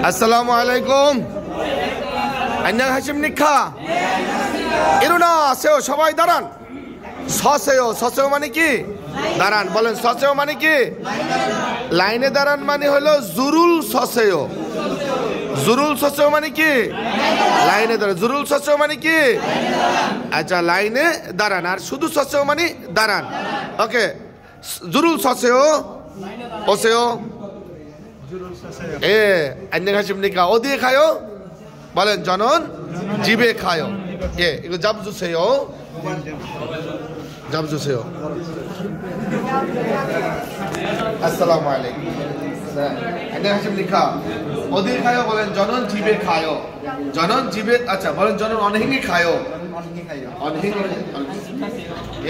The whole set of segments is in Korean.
আসসালামুআলাইকুম 안녕하십니까? 일어나세요. সবাই দাঁড়ান। সসেও সসেও মানে কি? দাঁড়ান। বলেন সসেও মানে কি? লাইনে দাঁড়ান মানে হলো জুরুল সসেও। জুরুল সসেও মানে কি? লাইনে দাঁড়ান। জুরুল সসেও মানে কি? আচ্ছা, লাইনে দাঁড়ান। আর শুধু সসেও মানে দাঁড়ান। ওকে, জুরুল সসেও 오세요. 예, 안녕하십니까? 어디에 가요? 말은 저는 집에 가요. 예, 이거 잡아주세요. 잡아주세요. 아살라무 알레이쿰. 네, 안녕하십니까? 어디에 가요? 말은 저는 집에 가요. 저는 집에, 아차, 말은 저는 언행에 가요. 언행에 가요.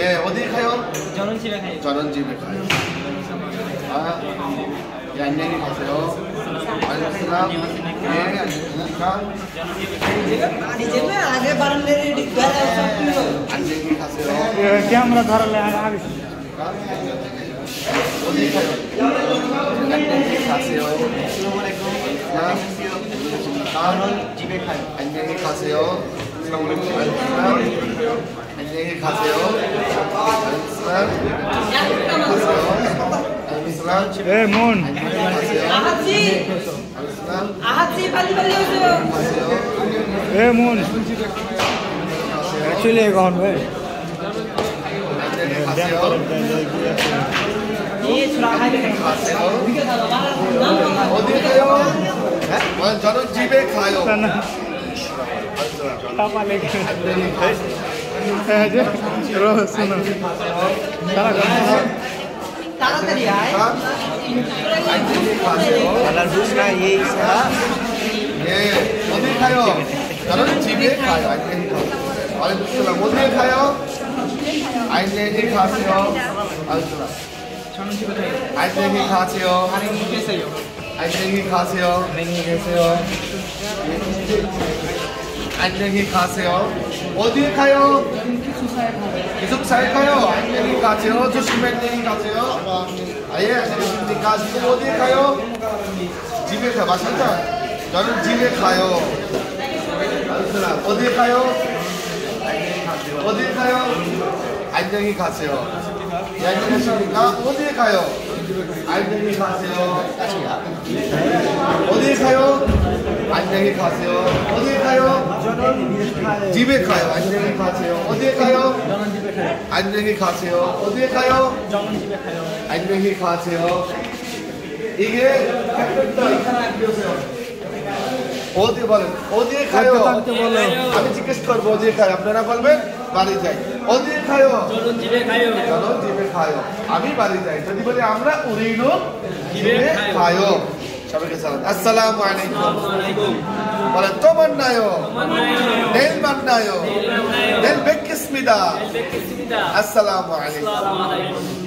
예, 어디에 가요? 저는 집에 가요. 저는 집에 가요. 예, 안녕히 가세요. 알겠습니다. 예, 안녕하십니까? 안녕히 가세요. कैमरा धरल आगे 어디 가요? 안녕히 가세요. 저는 집에 가요. 안녕히 가세요. 안녕히 가세요. ए मोन ए मोन एक्चुअली कौन भाई 어디 가요? 저는 집에 가요. पापा लेके 안녕히 가세요. रोज सुनो सारा 안녕히 가세요. 예, 어디 가요? 저는 집에 가요. 안녕히 가세요. 알겠습니다. 어디 가요? 안녕히 가세요. 알겠습니다. 안녕히 가세요. 안녕히 계세요. 안녕히 가세요. नहीं कैसे हो 안녕히 가세요. 어디에 가요? 기숙사에 가요. 안녕히 가세요. 조심히 안녕히 가세요. 예, 안녕하십니까? 지금 어디에 가요? 집에 가요. 맞습니다. 저는 집에 가요. 어디에 가요? 어디에 가요? 안녕히 가세요. 예, 안녕하십니까? 어디에 가요? 안녕히 가세요. 어디에 가요? 안녕히 가세요. 어디에 가요? 집에 가요. 안녕히 가세요. 어디에 가요? 안녕히 가세요. 어디에 가요? 안녕히 가세요. 이게 어디 বলেন 어디에 가요? আমি জিজ্ঞেস করব 어디에 가요? আপনারা বলবেন বাড়ি যাই। 어디에 가요? 저는 집에 가요 저는 집에 가요. আমি বাড়ি যাই। যদি বলি আমরা 우리는 집에 가요. সবাইকে সালাম। আসসালামু আলাইকুম। বলেন তো 만나요. 내일 만나요. 내일 뵙겠습니다. আসসালামু আলাইকুম।